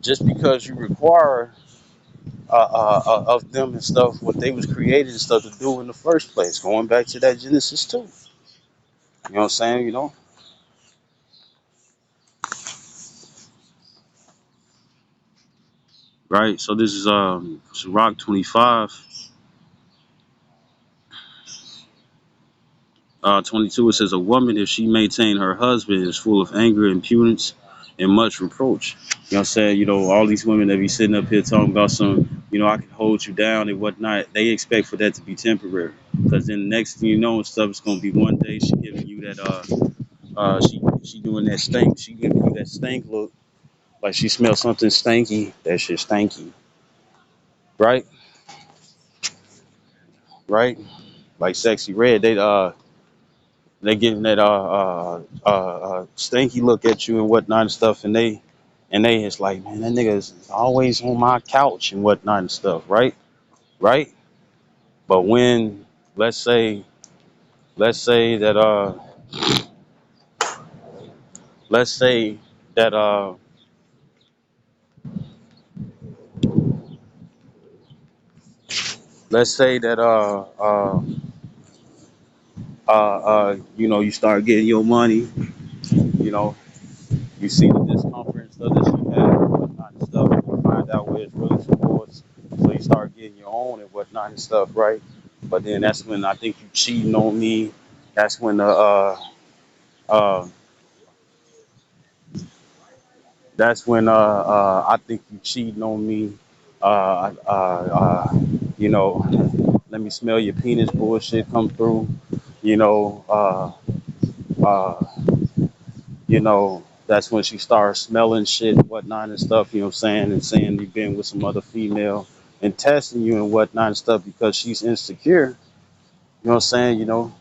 just because you require of them and stuff what they was created and stuff to do in the first place. Going back to that Genesis 2. You know what I'm saying? You know, right? So this is Rock 25. 22, it says, a woman, if she maintain her husband, is full of anger, impudence, and much reproach. You know what I'm saying? You know, all these women that be sitting up here talking about some, you know, I can hold you down and whatnot, they expect for that to be temporary. Because then the next thing you know and stuff, it's going to be one day she giving you that, she doing that stink. She giving you that stink look, like she smells something stanky. That shit stanky. Right? Right? Like Sexy Red, they getting that stinky look at you and whatnot and stuff, and they is like, man, that nigga is always on my couch and whatnot and stuff, right? Right? But when let's say let's say that let's say that let's say that you know, you start getting your money, you know, you see the discomfort and stuff that she had and whatnot and stuff, and you find out where it's really towards, so you start getting your own and whatnot and stuff, right? But then that's when I think you cheating on me. That's when uh I think you cheating on me. You know, let me smell your penis bullshit come through. You know, uh, you know, that's when she starts smelling shit and whatnot and stuff, you know what I'm saying, and saying you've been with some other female and testing you and whatnot and stuff because she's insecure, you know what I'm saying, you know,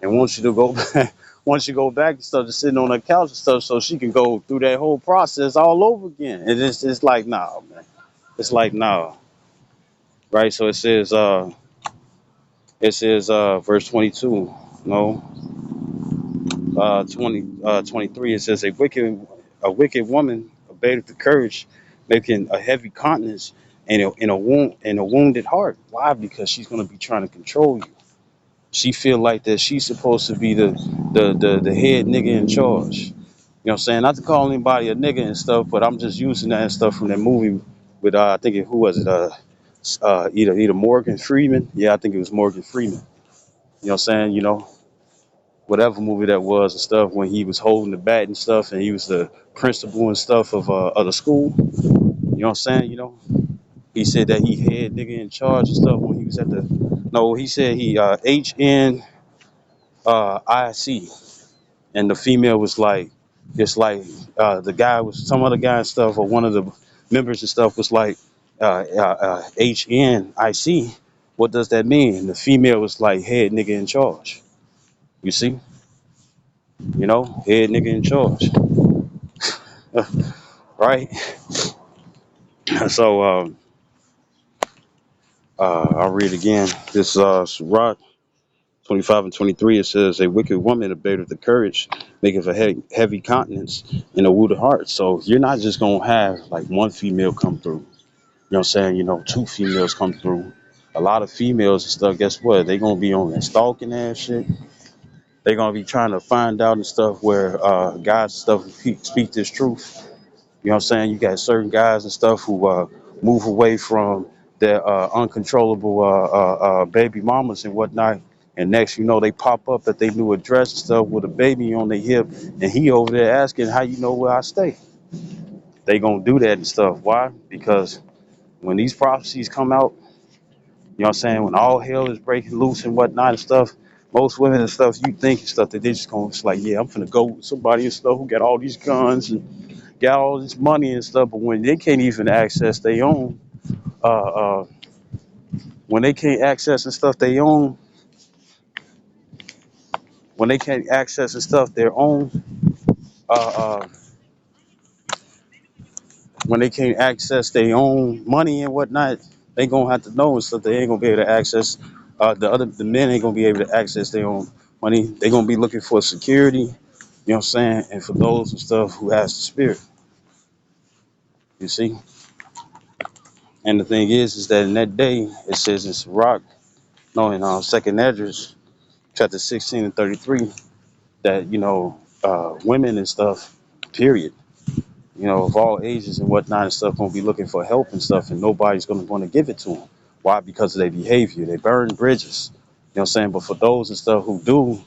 and wants you to go back, wants you to go back and stuff to sitting on her couch and stuff so she can go through that whole process all over again. And it's like, nah, man. It's like, nah, right? So it says, verse 22, you know, 23, it says, a wicked woman abated the courage, making a heavy countenance and a wounded heart. Why? Because she's going to be trying to control you. She feel like that she's supposed to be the head nigga in charge. You know what I'm saying? Not to call anybody a nigga and stuff, but I'm just using that and stuff from that movie with I think who was it? Either Morgan Freeman. Yeah, I think it was Morgan Freeman. You know what I'm saying? You know, whatever movie that was and stuff, when he was holding the bat and stuff and he was the principal and stuff of the school. You know what I'm saying? You know, he said that he had nigga in charge and stuff when he was at the, no, he said he HNIC, and the female was like, it's like the guy was some other guy and stuff, or one of the members and stuff was like HNIC. What does that mean? And the female was like head nigga in charge. You see, you know, head nigga in charge. Right? So I'll read again. This Sirach 25 and 23. It says, a wicked woman abated the courage, maketh a heavy countenance and a wounded heart. So you're not just gonna have like one female come through. You know what I'm saying? You know, two females come through. A lot of females and stuff, guess what? They gonna be on that stalking ass shit. They gonna be trying to find out and stuff where God's stuff speak this truth. You know what I'm saying? You got certain guys and stuff who move away from their uncontrollable baby mamas and whatnot. And next, you know, they pop up at their new address and stuff with a baby on their hip, and he over there asking, "How you know where I stay?" They gonna do that and stuff. Why? Because when these prophecies come out, you know what I'm saying? When all hell is breaking loose and whatnot and stuff, most women and stuff, you think and stuff that they just gonna, it's like, yeah, I'm finna go with somebody and stuff who got all these guns and got all this money and stuff, but when they can't even access their own, uh, uh, when they can't access and stuff they own, when they can't access and stuff their own, uh, uh, when they can't access their own money and whatnot, they gonna have to know and stuff. They ain't gonna be able to access. The men ain't gonna be able to access their own money. They gonna be looking for security. You know what I'm saying? And for those and stuff who has the spirit. You see, and the thing is that in that day it says in Sirach, no, in Second Esdras, chapter 16 and 33, that women and stuff, period, of all ages and whatnot and stuff, gonna be looking for help and stuff, and nobody's gonna want to give it to them. Why? Because of their behavior. They burn bridges. You know what I'm saying? But for those and stuff who do,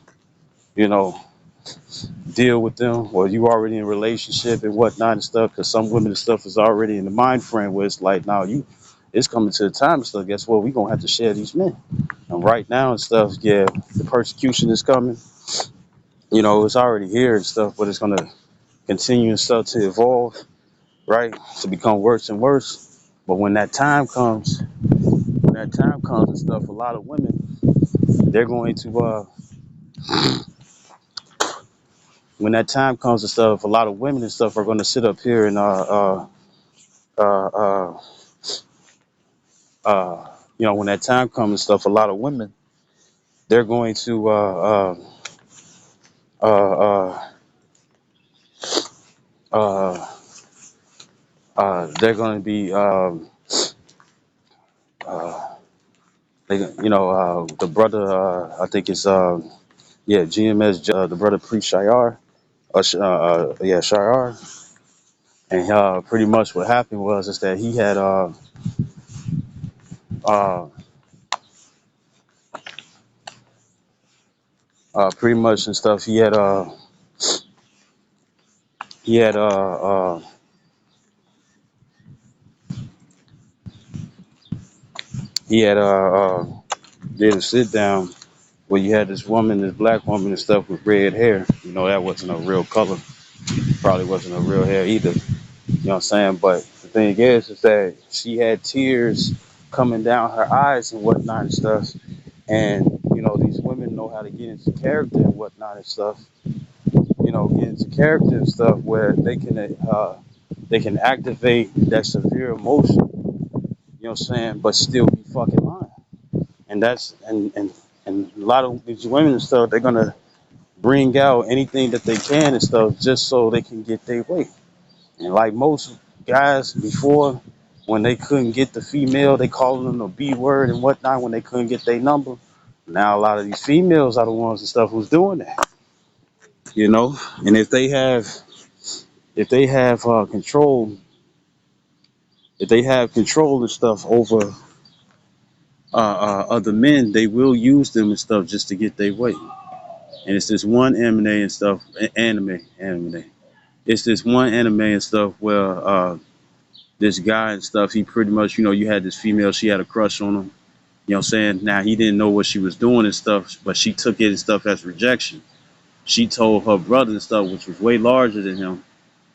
you know, deal with them, or you already in a relationship and whatnot and stuff, because some women and stuff is already in the mind frame where it's like, now it's coming to the time and stuff. Guess what? We gonna have to share these men. And right now and stuff, yeah, the persecution is coming. It's already here and stuff, but it's gonna continue and stuff to evolve, right? To become worse and worse. But when that time comes and stuff, a lot of women, they're going to when that time comes and stuff, a lot of women and stuff are going to sit up here and uh, uh, when that time comes and stuff, a lot of women, they're going to uh, uh, uh, they're going to be uh, the brother, I think it's GMS, the brother Priest Shayar, Shayar, and pretty much what happened was is that he had uh, pretty much and stuff. He had he had did a sit down where you had this woman, this black woman and stuff with red hair. That wasn't a real color. Probably wasn't a real hair either. You know what I'm saying? But the thing is that she had tears coming down her eyes and whatnot and stuff. And these women know how to get into character and whatnot and stuff. Get into character and stuff where they can activate that severe emotion. You know what I'm saying? But still be fucking lying. And that's and a lot of these women and stuff, they're gonna bring out anything that they can and stuff just so they can get their way. And like most guys before, when they couldn't get the female, they called them the B word and whatnot when they couldn't get their number. Now a lot of these females are the ones and stuff who's doing that. And if they have control, if they have control and stuff over other men, they will use them and stuff just to get their way. And it's this one anime. It's this one anime and stuff where this guy and stuff, he pretty much, you had this female, she had a crush on him. You know what I'm saying? Now he didn't know what she was doing and stuff, but she took it and stuff as rejection. She told her brother and stuff, which was way larger than him.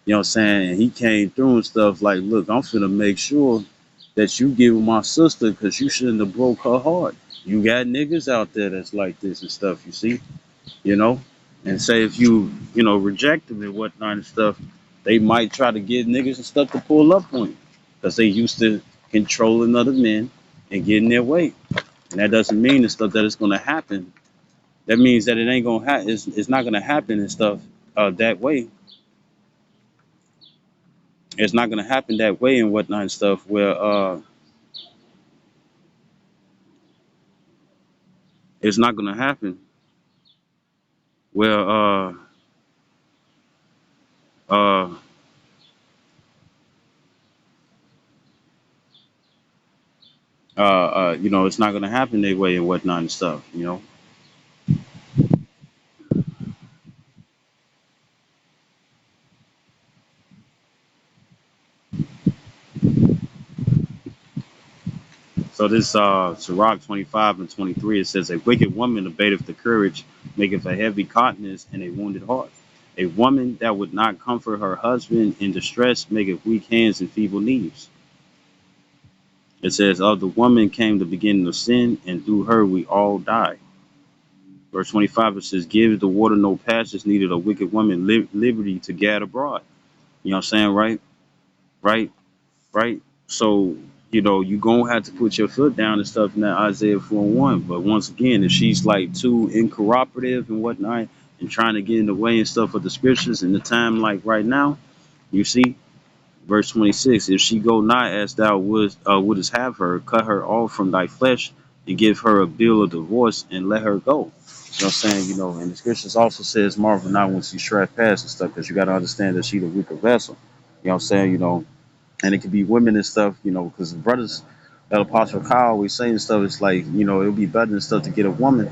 You know what I'm saying? And he came through and stuff like, look, I'm finna make sure that you give my sister because you shouldn't have broke her heart. You got niggas out there that's like this and stuff, you see? you know, and say if reject them and whatnot and stuff, they might try to get niggas and stuff to pull up on you because they used to controlling other men and getting their way. And that doesn't mean the stuff that it's gonna happen. That means that it ain't gonna happen. It's not gonna happen and stuff that way. It's not gonna happen that way and whatnot and stuff where it's not gonna happen where uh it's not gonna happen that way and whatnot and stuff. So this Sirach 25 and 23, it says, a wicked woman abateth the courage, maketh a heavy countenance and a wounded heart. A woman that would not comfort her husband in distress maketh weak hands and feeble knees. It says, of the woman came the beginning of sin, and through her we all die. Verse 25, it says, give the water no passage, neither a wicked woman liberty to gad abroad. You know what I'm saying, right? Right? Right? So, you gonna have to put your foot down and stuff in that Isaiah 4:1. But once again, if she's like too incooperative and whatnot and trying to get in the way and stuff of the scriptures in the time like right now, you see, Verse 26, if she go not as thou wouldest have her, cut her off from thy flesh and give her a bill of divorce and let her go. You know what I'm saying? And the scriptures also says, marvel not when she shred past and stuff, because you got to understand that she the weaker vessel. You know what I'm saying? And it could be women and stuff, because the brothers, El Apostle Kyle always saying stuff, it's like, it would be better than stuff to get a woman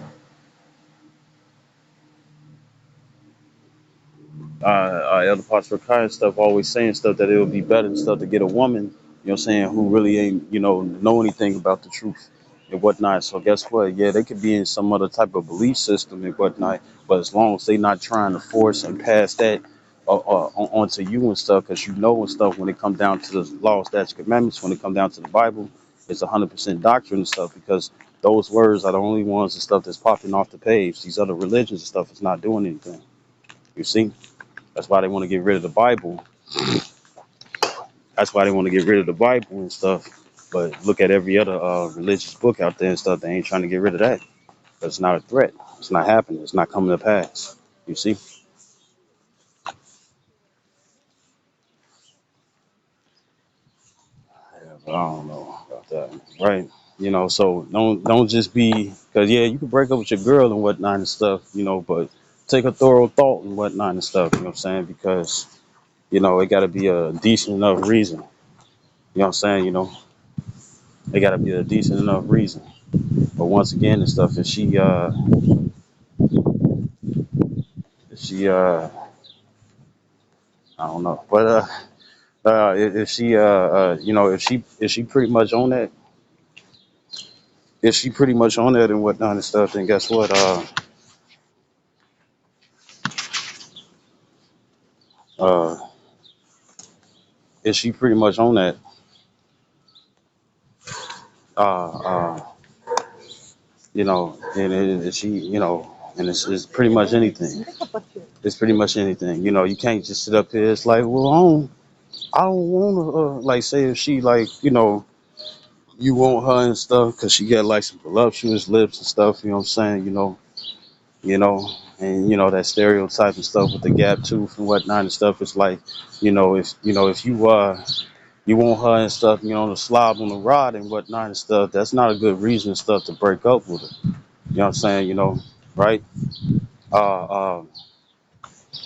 Elder Pastor Kai and stuff always saying stuff that it would be better and stuff to get a woman, saying, who really ain't, know anything about the truth and whatnot. So guess what? Yeah, they could be in some other type of belief system and whatnot, but as long as they not trying to force and pass that onto you and stuff, because and stuff when it comes down to the law, statutes, commandments, when it comes down to the Bible, it's 100% doctrine and stuff, because those words are the only ones and stuff that's popping off the page. These other religions and stuff is not doing anything. You see? That's why they want to get rid of the Bible. That's why they want to get rid of the Bible and stuff. But look at every other religious book out there and stuff. They ain't trying to get rid of that. That's not a threat. It's not happening. It's not coming to pass. You see? Yeah, but I don't know about that, right? So don't just be, because yeah, you can break up with your girl and whatnot and stuff, but take a thorough thought and whatnot and stuff. You know what I'm saying? Because it got to be a decent enough reason. You know what I'm saying? It got to be a decent enough reason. But once again and stuff, if she I don't know, but if she if she pretty much on that, if she pretty much on that and whatnot and stuff, then guess what? Uh, if she pretty much on that, uh, uh, and she, and it's pretty much anything. It's pretty much anything. You can't just sit up here. It's like, well, I don't want to, like, say if she, like, you want her and stuff because she got like some voluptuous lips and stuff. You know what I'm saying? You know, and that stereotype and stuff with the gap tooth and whatnot and stuff. It's like, if you want her and stuff, to slob on the rod and whatnot and stuff, that's not a good reason and stuff to break up with her. You know what I'm saying? Right? Uh, uh,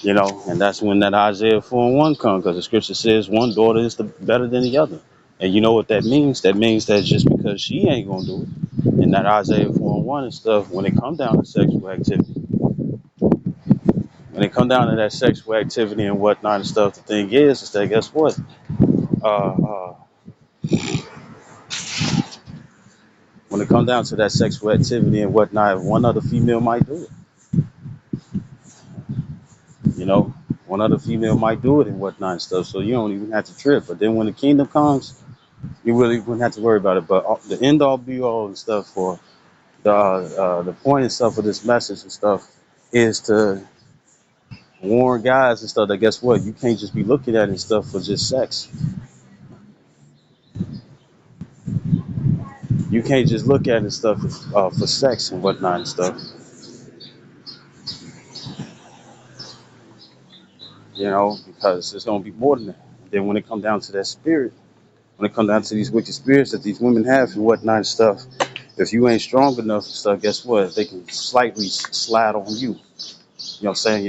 and that's when that Isaiah 4:1 comes, because the scripture says one daughter is better than the other. And you know what that means? That means that just because she ain't gonna do it, and that Isaiah 4:1 and stuff, when it come down to sexual activity, when it come down to that sexual activity and whatnot and stuff, the thing is that guess what? Uh, uh, when it come down to that sexual activity and whatnot, one other female might do it. You know, one other female might do it and whatnot and stuff. So you don't even have to trip. But then when the kingdom comes, you really wouldn't have to worry about it. But the end all be all and stuff for the point and stuff of this message and stuff is to warn guys and stuff that guess what? You can't just be looking at it and stuff for just sex. You can't just look at it and stuff for sex and whatnot and stuff. Because it's gonna be more than that. Then when it come down to that spirit, when it come down to these wicked spirits that these women have and whatnot and stuff, if you ain't strong enough and stuff, guess what? They can slightly slide on you. You know what I'm saying?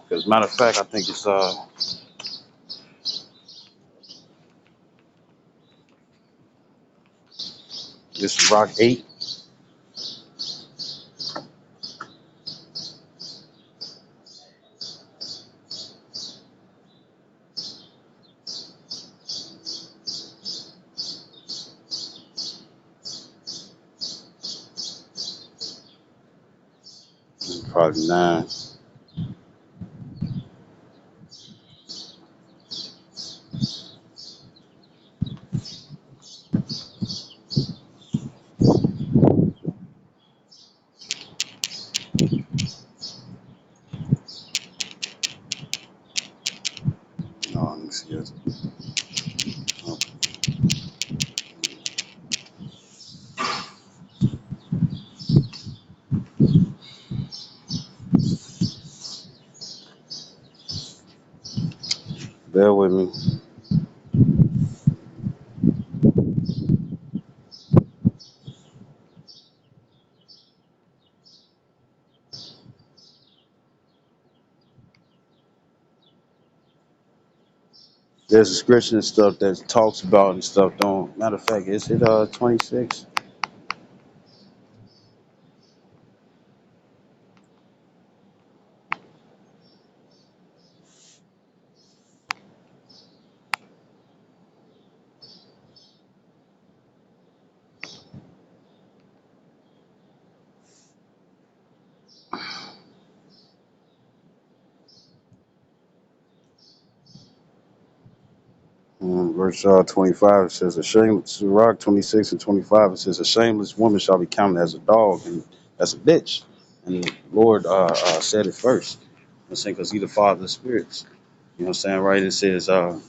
Because matter of fact, I think it's this Rock 8. Probably 9. Oh, let me see it. Oh, bear with me. There's a scripture and stuff that talks about and stuff. Don't matter of fact, is it 26? Verse 25, it says, a shameless, Rock 26 and 25, it says, a shameless woman shall be counted as a dog and as a bitch. And the Lord said it first. I'm saying, because He the Father of spirits. You know what I'm saying, right? It says, and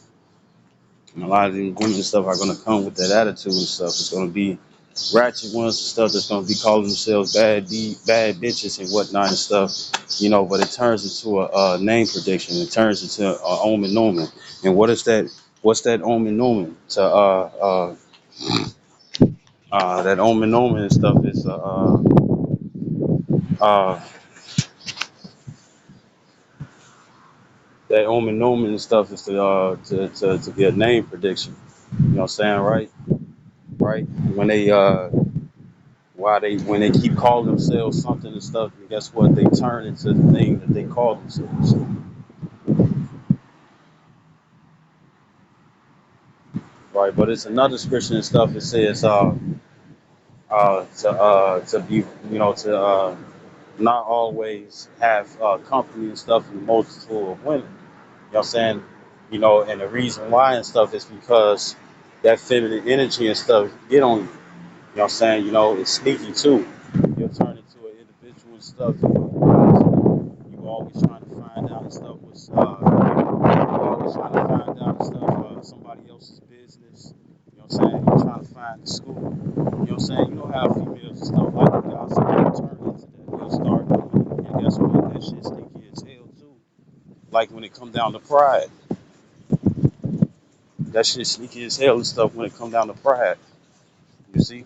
a lot of these women and stuff are going to come with that attitude and stuff. It's going to be ratchet ones and stuff that's going to be calling themselves bad bitches and whatnot and stuff, you know. But it turns into a name prediction. It turns into a omen omen. And what is that? What's that omen omen? To that omen omen and stuff is uh, that omen omen and stuff is to be a name prediction. You know what I'm saying, right? Right? When they why they when they keep calling themselves something and stuff, and guess what? They turn into the thing that they call themselves. Right? But it's another scripture and stuff. It says to be, you know, to not always have company and stuff in multiple of women. You know what I'm saying? You know, and the reason why and stuff is because that feminine energy and stuff get on you. You know what I'm saying? You know, it's sneaky too. You'll turn into an individual and stuff. You always trying to find out and stuff what's always trying to find out and stuff somebody else's business. You know what I'm saying? You're trying to find the scoop. You know what I'm saying? You know how females and stuff like to gossip and turn into that. They'll start doing it. And guess what? That shit sneaky as hell too. Like when it come down to pride. That shit sneaky as hell and stuff when it come down to pride. You see?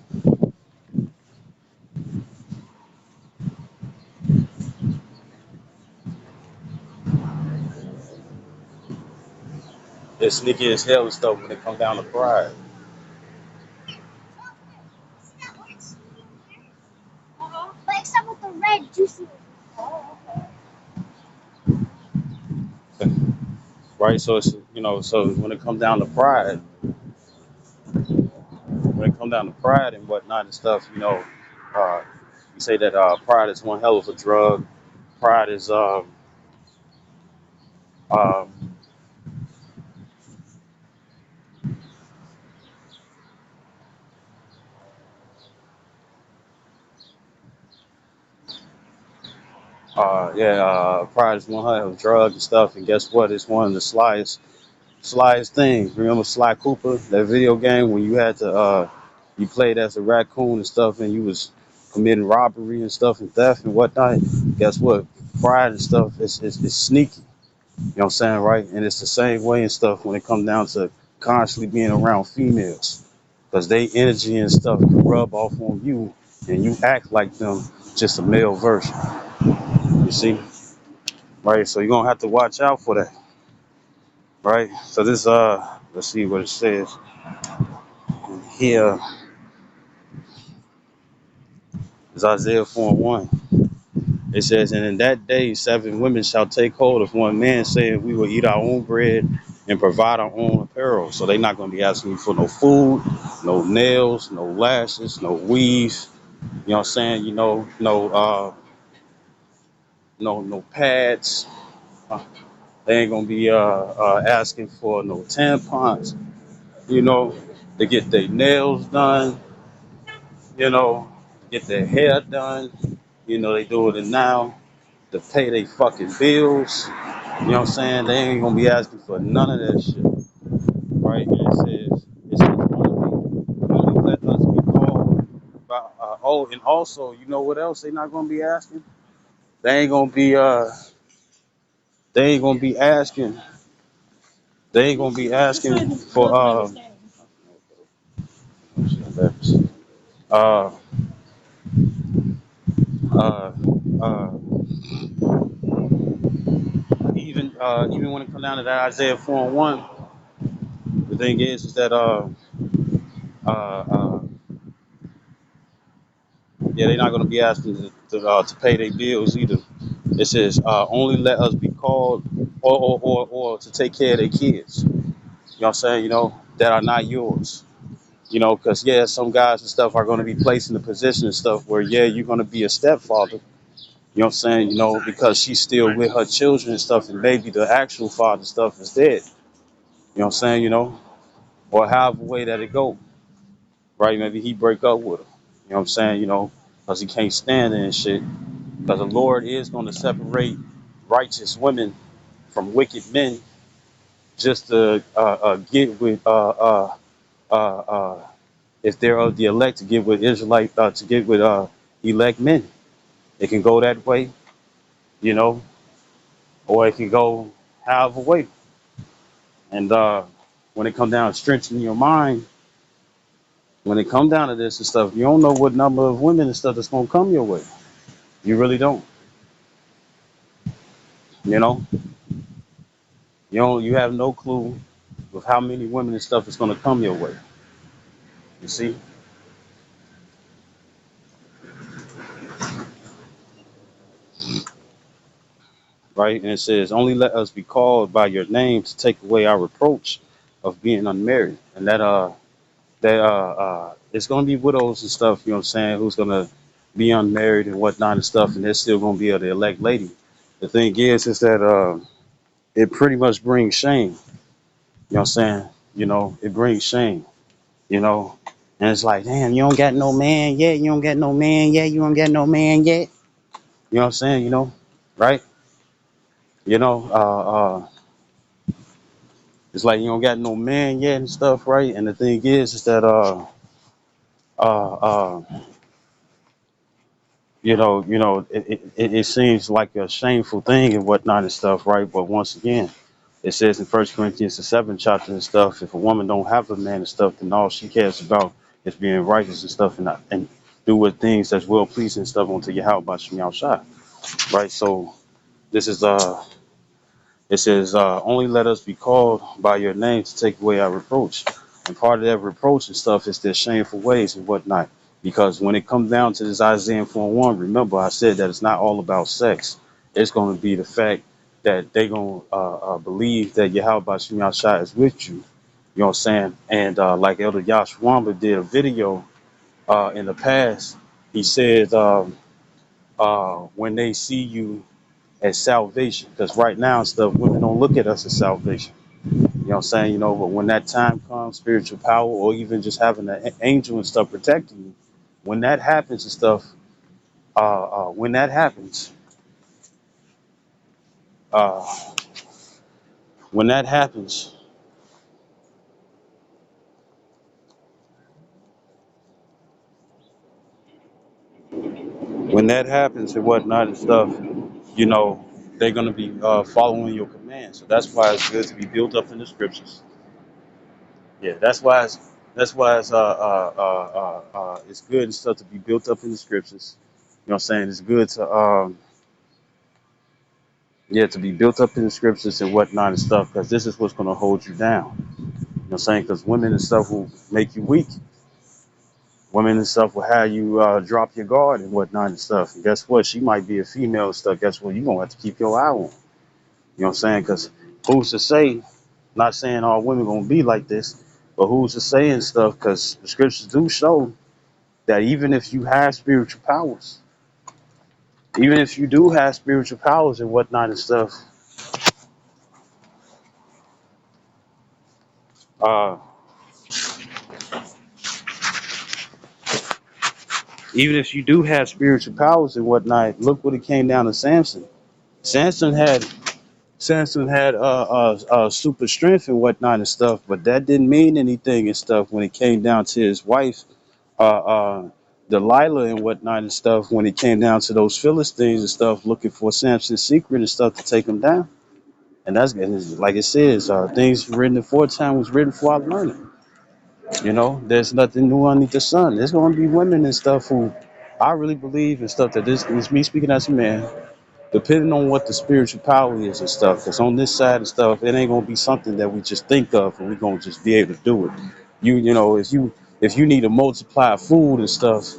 It's sneaky as hell and stuff when it come down to pride. Right? So it's, you know, so when it come down to pride, when it come down to pride and whatnot and stuff, you know, uh, you say that pride is one hell of a drug. Pride is um, pride is one hell of a drug and stuff. And guess what? It's one of the slyest things. Remember Sly Cooper, that video game when you had to you played as a raccoon and stuff, and you was committing robbery and stuff and theft and whatnot. Guess what? Pride and stuff is sneaky. You know what I'm saying, right? And it's the same way and stuff when it comes down to constantly being around females, because they energy and stuff can rub off on you, and you act like them, just a male version. You see, right? So you're gonna have to watch out for that, right? So this let's see what it says here is Isaiah 4:1. It says, and in that day 7 women shall take hold of one man, saying, we will eat our own bread and provide our own apparel. So they're not going to be asking you for no food, no nails, no lashes, no weave. You know what I'm saying? You know, no pads. Uh, they ain't gonna be asking for no tampons. You know, to get their nails done. You know, get their hair done. You know, they do it now to pay their fucking bills. You know what I'm saying? They ain't gonna be asking for none of that shit, right? And it says only let us be called. By, and also, you know what else they not gonna be asking? They ain't gonna be they ain't gonna be asking. They ain't gonna be asking for uh uh uh even when it comes down to that Isaiah 4:1. The thing is that uh, uh, yeah, they're not going to be asking to pay their bills either. It says only let us be called or to take care of their kids. You know what I'm saying? You know, that are not yours. You know, because yeah, some guys and stuff are going to be placed in a position and stuff where yeah, you're going to be a stepfather. You know what I'm saying? You know, because she's still with her children and stuff, and maybe the actual father stuff is dead. You know what I'm saying? You know, or however way that it go, right? Maybe he break up with her. You know what I'm saying? You know, because he can't stand it and shit. Because the Lord is going to separate righteous women from wicked men just to get with uh, uh, if they're of the elect to get with Israelite to get with elect men. It can go that way, you know, or it can go however way. And when it comes down to strengthening your mind, when it comes down to this and stuff, you don't know what number of women and stuff that's gonna come your way. You really don't. You know, you have no clue of how many women and stuff is gonna come your way. You see, right? And it says, "Only let us be called by your name to take away our reproach of being unmarried." And that it's gonna be widows and stuff. You know what I'm saying? Who's gonna be unmarried and whatnot and stuff, and they're still gonna be the elect lady. The thing is that it pretty much brings shame. You know what I'm saying? You know, it brings shame. You know, and it's like, damn, you don't got no man yet. You don't got no man yet. You don't got no man yet. You know what I'm saying? You know, right? You know, it's like you don't got no man yet and stuff, right? And the thing is that uh, uh, it seems like a shameful thing and whatnot and stuff, right? But once again, it says in First Corinthians the 7th chapter and stuff, if a woman don't have a man and stuff, then all she cares about is being righteous and stuff, and do what things that's well pleasing and stuff unto your house by Shemi outside, right? So this is it says, only let us be called by your name to take away our reproach. And part of that reproach and stuff is their shameful ways and whatnot. Because when it comes down to this Isaiah 4:1, remember I said that it's not all about sex. It's going to be the fact that they're going to believe that Yahweh Shema Shai is with you. You know what I'm saying? And like Elder Yashwamba did a video in the past, he said, when they see you as salvation, because right now and stuff, women don't look at us as salvation. You know what I'm saying? You know, but when that time comes, spiritual power, or even just having an angel and stuff protecting you, when that happens and stuff, when that happens, uh, when that happens, when that happens and whatnot and stuff, you know, they're gonna be following your commands. So that's why it's good to be built up in the scriptures. Yeah, that's why it's good and stuff to be built up in the scriptures. You know what I'm saying? It's good to yeah, to be built up in the scriptures and whatnot and stuff, because this is what's going to hold you down. You know what I'm saying? Because women and stuff will make you weak. Women and stuff will have you drop your guard and whatnot and stuff. And guess what? She might be a female and stuff. Guess what? You're going to have to keep your eye on. You know what I'm saying? Because who's to say, not saying all women going to be like this, but who's to say and stuff? Because the scriptures do show that even if you have spiritual powers, even if you do have spiritual powers and whatnot and stuff, uh, even if you do have spiritual powers and whatnot, look what it came down to Samson. Samson had Samson had super strength and whatnot and stuff, but that didn't mean anything and stuff when it came down to his wife, uh, uh, Delilah and whatnot and stuff. When it came down to those Philistines and stuff, looking for Samson's secret and stuff to take him down. And that's like it says, things written aforetime was written for our learning. You know, there's nothing new underneath the sun. There's going to be women and stuff who I really believe and stuff that this is me speaking as a man. depending on what the spiritual power is and stuff. Because on this side and stuff, it ain't gonna be something that we just think of and we're gonna just be able to do it. If you need to multiply food and stuff,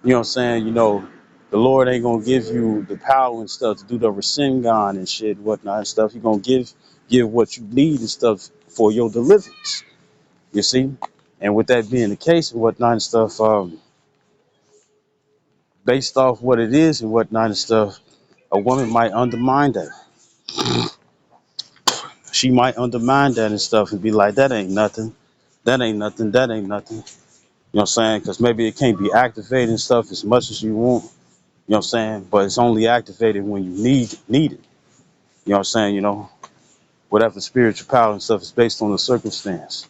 you know what I'm saying, the Lord ain't gonna give you the power and stuff to do the Rasengan and shit, whatnot and stuff. He gonna give what you need and stuff for your deliverance. You see? And with that being the case and whatnot and stuff, based off what it is and whatnot and stuff, a woman might undermine that. She might undermine that and stuff and be like, that ain't nothing. That ain't nothing. That ain't nothing. You know what I'm saying? Because maybe it can't be activated and stuff as much as you want. You know what I'm saying? But it's only activated when you need it. You know what I'm saying? Whatever spiritual power and stuff is based on the circumstance.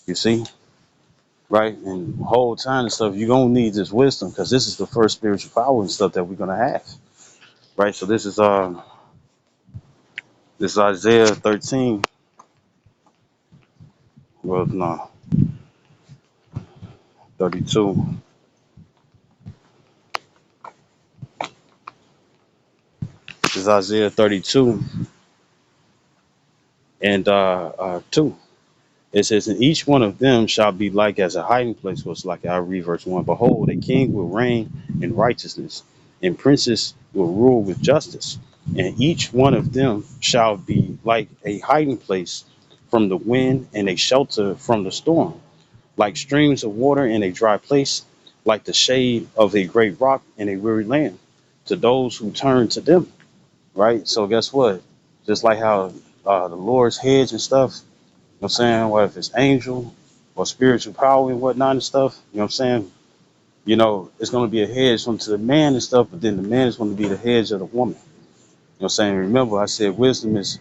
You see? Right? And the whole time and stuff, you're going to need this wisdom because this is the first spiritual power and stuff that we're going to have. Right? So this is Isaiah 13. Well, no, 32. This is Isaiah 32 and 2. It says, and each one of them shall be like as a hiding place. Was like I read verse 1. Behold, a king will reign in righteousness, and princes will rule with justice. And each one of them shall be like a hiding place from the wind and a shelter from the storm, like streams of water in a dry place, like the shade of a great rock in a weary land, to those who turn to them. Right? So guess what? Just like how the Lord's hedge and stuff, you know what I'm saying? What if it's angel or spiritual power and whatnot and stuff, you know what I'm saying? It's going to be a hedge unto the man and stuff, but then the man is going to be the hedge of the woman. You know what I'm saying? Remember, I said wisdom is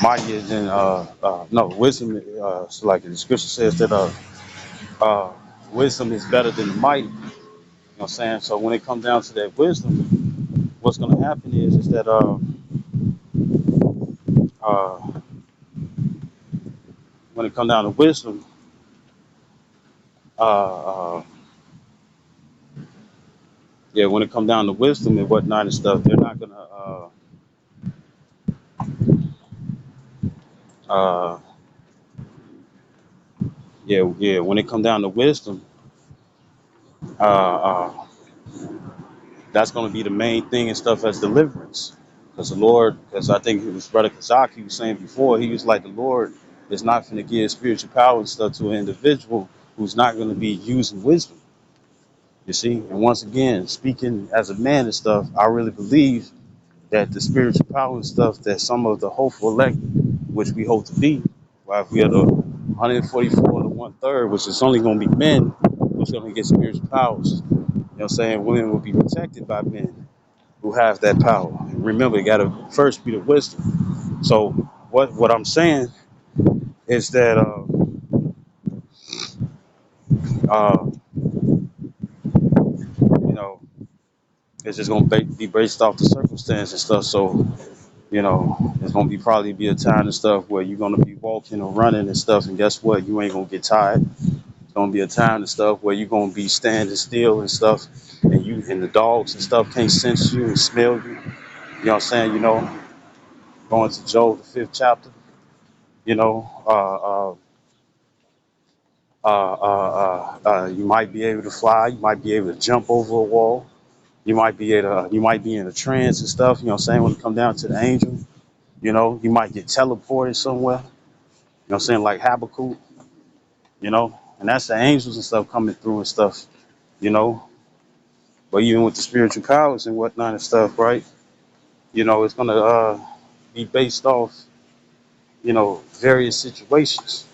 mightier than, no, wisdom, so like the scripture says that uh, wisdom is better than the mighty. You know what I'm saying? So when it comes down to that wisdom, what's going to happen is that uh, when it comes down to wisdom, uh, uh, yeah, when it comes down to wisdom and whatnot and stuff, they're not gonna, uh, yeah. When it comes down to wisdom, uh, that's gonna be the main thing and stuff as deliverance. Because I think it was Brother Kazak, he was saying before, he was like, the Lord is not gonna give spiritual power and stuff to an individual who's not gonna be using wisdom. You see, and once again, speaking as a man and stuff, I really believe that the spiritual power and stuff that some of the hopeful elect, which we hope to be, right? If we are the 144 to 1/3, which is only going to be men who's going to get spiritual powers. You know what I'm saying? Women will be protected by men who have that power. And remember, you got to first be the wisdom. So what I'm saying is that uh, you know it's just going to be based off the circumstance and stuff. So it's gonna probably be a time and stuff where you're gonna be walking or running and stuff, and guess what? You ain't gonna get tired. It's gonna be a time and stuff where you're gonna be standing still and stuff, and the dogs and stuff can't sense you and smell you. You know what I'm saying? Going to Job the 5th chapter. You know, you might be able to fly. You might be able to jump over a wall. You might be in a trance and stuff. You know what I'm saying? When it come down to the angel, you might get teleported somewhere. You know what I'm saying? Like Habakkuk. And that's the angels and stuff coming through and stuff, you know. But even with the spiritual powers and whatnot and stuff, right? It's gonna be based off, various situations.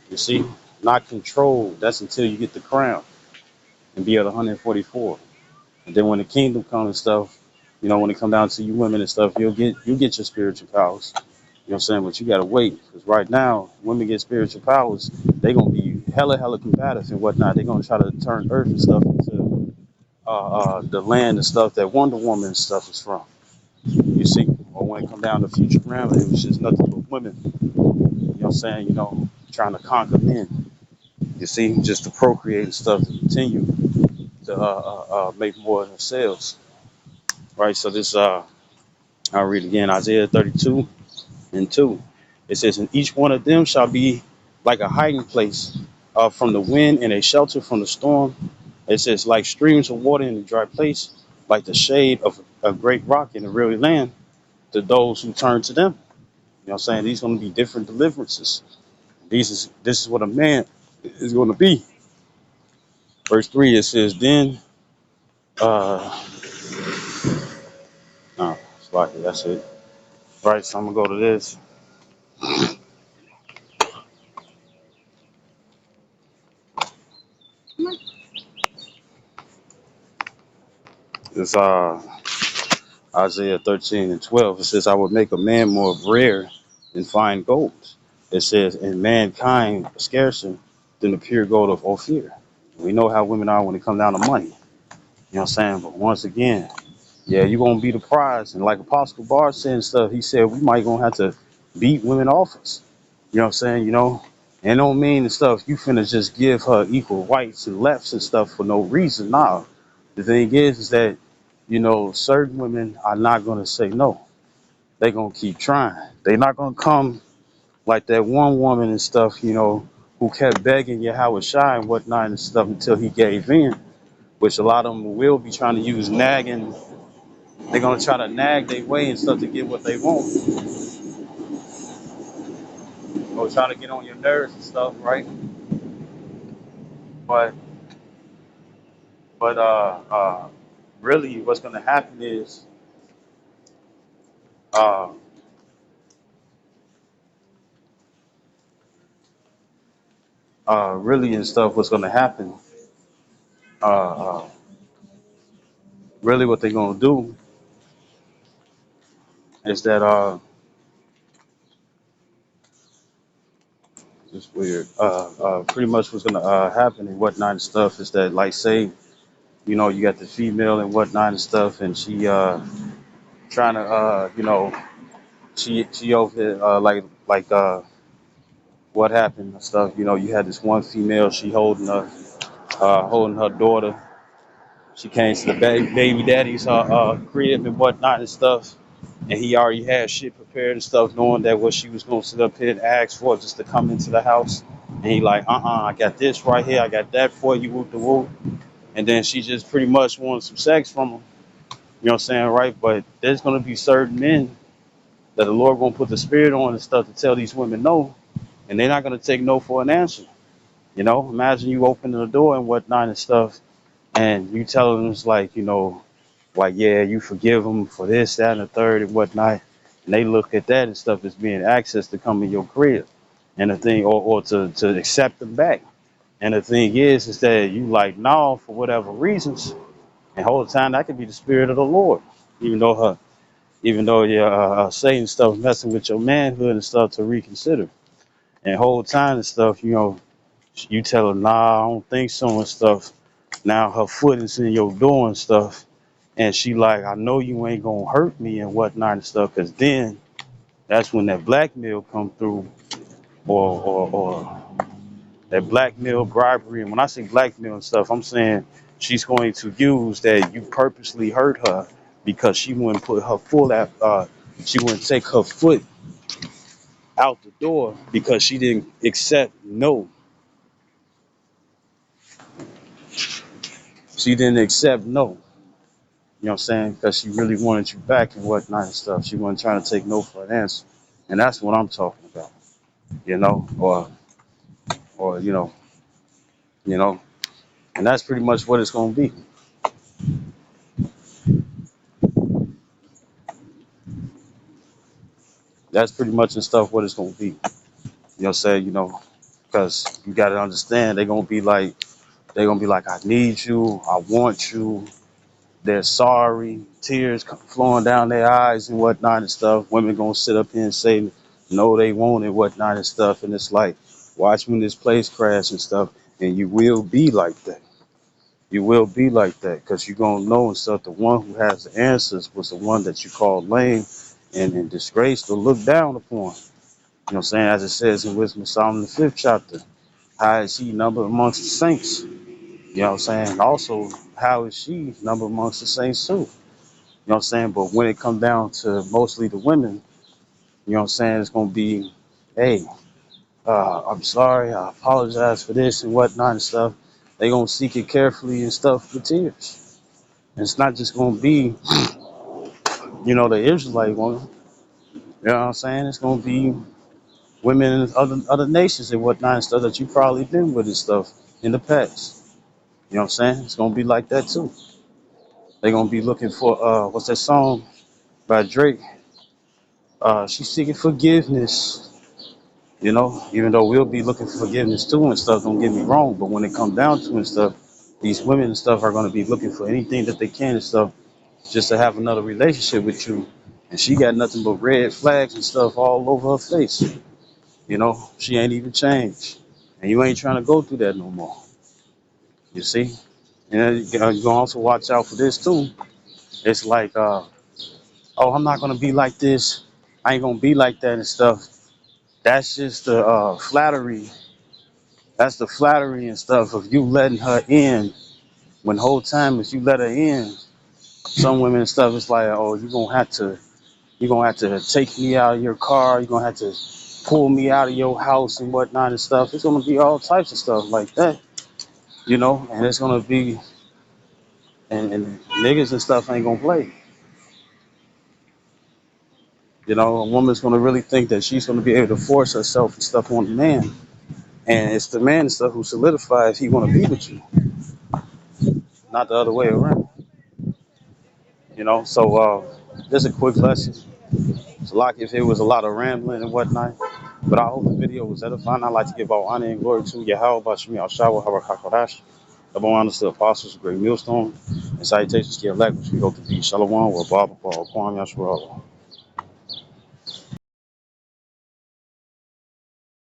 You see, not controlled. That's until you get the crown and be at 144. And then when the kingdom comes and stuff, when it come down to you women and stuff, you'll get your spiritual powers. You know what I'm saying? But you gotta wait, because right now, women get spiritual powers, they gonna be hella combative and whatnot. They're gonna try to turn Earth and stuff into the land and stuff that Wonder Woman and stuff is from. You see, or when it come down to future gravity, it was just nothing but women. You know what I'm saying? Trying to conquer men. You see, just to procreate and stuff to continue to make more in sales, right? So this, I'll read again, Isaiah 32 and 2. It says, and each one of them shall be like a hiding place from the wind and a shelter from the storm. It says, like streams of water in a dry place, like the shade of a great rock in a weary land to those who turn to them. You know what I'm saying? These are going to be different deliverances. This is what a man is going to be. Verse 3, it says, then, uh, no, it's like it, that's it. Right, so I'm going to go to this. It's Isaiah 13 and 12. It says, I would make a man more rare than fine gold. It says, and mankind scarcer than the pure gold of Ophir. We know how women are when it comes down to money. You know what I'm saying? But once again, yeah, you're gonna be the prize. And like Apostle Bar said and stuff, he said we might gonna have to beat women off us. You know what I'm saying? You know, and don't mean and stuff, you finna just give her equal rights and lefts and stuff for no reason. Nah. The thing is that, you know, certain women are not gonna say no. They gonna keep trying. They not gonna come like that one woman and stuff, you know, who kept begging Yahweh Shai and whatnot and stuff until he gave in, which a lot of them will be trying to use nagging. They're gonna try to nag their way and stuff to get what they want, or try to get on your nerves and stuff, right? But but really, what's gonna happen is uh, really and stuff. What's gonna happen? Uh, uh, really, what they're gonna do is that it's weird. Pretty much what's gonna happen and whatnot and stuff is that, like, say, you know, you got the female and whatnot and stuff, and she trying to you know, she over here what happened and stuff. You know, you had this one female, she holding her daughter. She came to the baby daddy's crib and whatnot and stuff, and he already had shit prepared and stuff, knowing that what she was gonna sit up here and ask for just to come into the house. And he like, I got this right here, I got that for you, whoop the whoop. And then she just pretty much wanted some sex from him. You know what I'm saying, right? But there's gonna be certain men that the Lord gonna put the spirit on and stuff to tell these women no, and they're not gonna take no for an answer. You know, imagine you opening the door and whatnot and stuff, and you tell them it's like, you know, like, yeah, you forgive them for this, that, and the third and whatnot, and they look at that and stuff as being access to come in your crib, and the thing, or to accept them back. And the thing is that you like, no, for whatever reasons, and whole time that could be the spirit of the Lord, even though even though you're saying stuff messing with your manhood and stuff to reconsider, and whole time and stuff, you know, you tell her, nah, I don't think so and stuff. Now her foot is in your door and stuff, and she like, I know you ain't gonna hurt me and whatnot and stuff, cause then that's when that blackmail come through, or that blackmail bribery. And when I say blackmail and stuff, I'm saying she's going to use that you purposely hurt her because she wouldn't put her foot out, she wouldn't take her foot out the door because she didn't accept no. She didn't accept no. You know what I'm saying? Because she really wanted you back and whatnot and stuff. She wasn't trying to take no for an answer. And that's what I'm talking about. You know, or you know, and that's pretty much what it's gonna be. That's pretty much the stuff what it's gonna be. You know what I'm saying? You know, because you gotta understand they're gonna be like, I need you, I want you. They're sorry, tears flowing down their eyes and whatnot and stuff. Women gonna sit up here and say no, they won't and whatnot and stuff. And it's like, watch when this place crash and stuff, and you will be like that. You will be like that because you're gonna know and stuff. The one who has the answers was the one that you call lame and disgraced or looked down upon. You know what I'm saying? As it says in Wisdom of Solomon, the fifth chapter, how is he numbered amongst the saints? You You know what I'm saying? Also, how is she number amongst the saints too? You know what I'm saying? But when it comes down to mostly the women, you know what I'm saying, it's gonna be, hey, I'm sorry, I apologize for this and whatnot and stuff. They gonna seek it carefully and stuff with tears. And it's not just gonna be, the Israelite woman. You know what I'm saying? It's gonna be women in other nations and whatnot and stuff that you probably been with and stuff in the past. You know what I'm saying? It's gonna be like that too. They gonna be looking for what's that song by Drake? She's seeking forgiveness. Even though we'll be looking for forgiveness too and stuff, don't get me wrong, but when it comes down to and stuff, these women and stuff are gonna be looking for anything that they can and stuff just to have another relationship with you. And she got nothing but red flags and stuff all over her face. She ain't even changed. And you ain't trying to go through that no more. You see? And you gonna also watch out for this too. It's like, oh, I'm not gonna be like this. I ain't gonna be like that and stuff. That's just the flattery. That's the flattery and stuff of you letting her in. When the whole time if you let her in, some women and stuff, it's like, oh, you're gonna have to take me out of your car. You're gonna have to pull me out of your house and whatnot and stuff. It's gonna be all types of stuff like that, and it's gonna be and niggas and stuff ain't gonna play. A woman's gonna really think that she's gonna be able to force herself and stuff on the man, and it's the man and stuff who solidifies he wanna be with you, not the other way around. So just a quick lesson. It's like if it was a lot of rambling and whatnot, but I hope the video was edifying. I like to give all honor and glory to Yahweh, Bashmi, Al-Shawa, Harakakarash. Double honors to the apostles, great millstone, and salutations to your elect, which we hope to be Shalom, or Baba, or Kwam Yashua.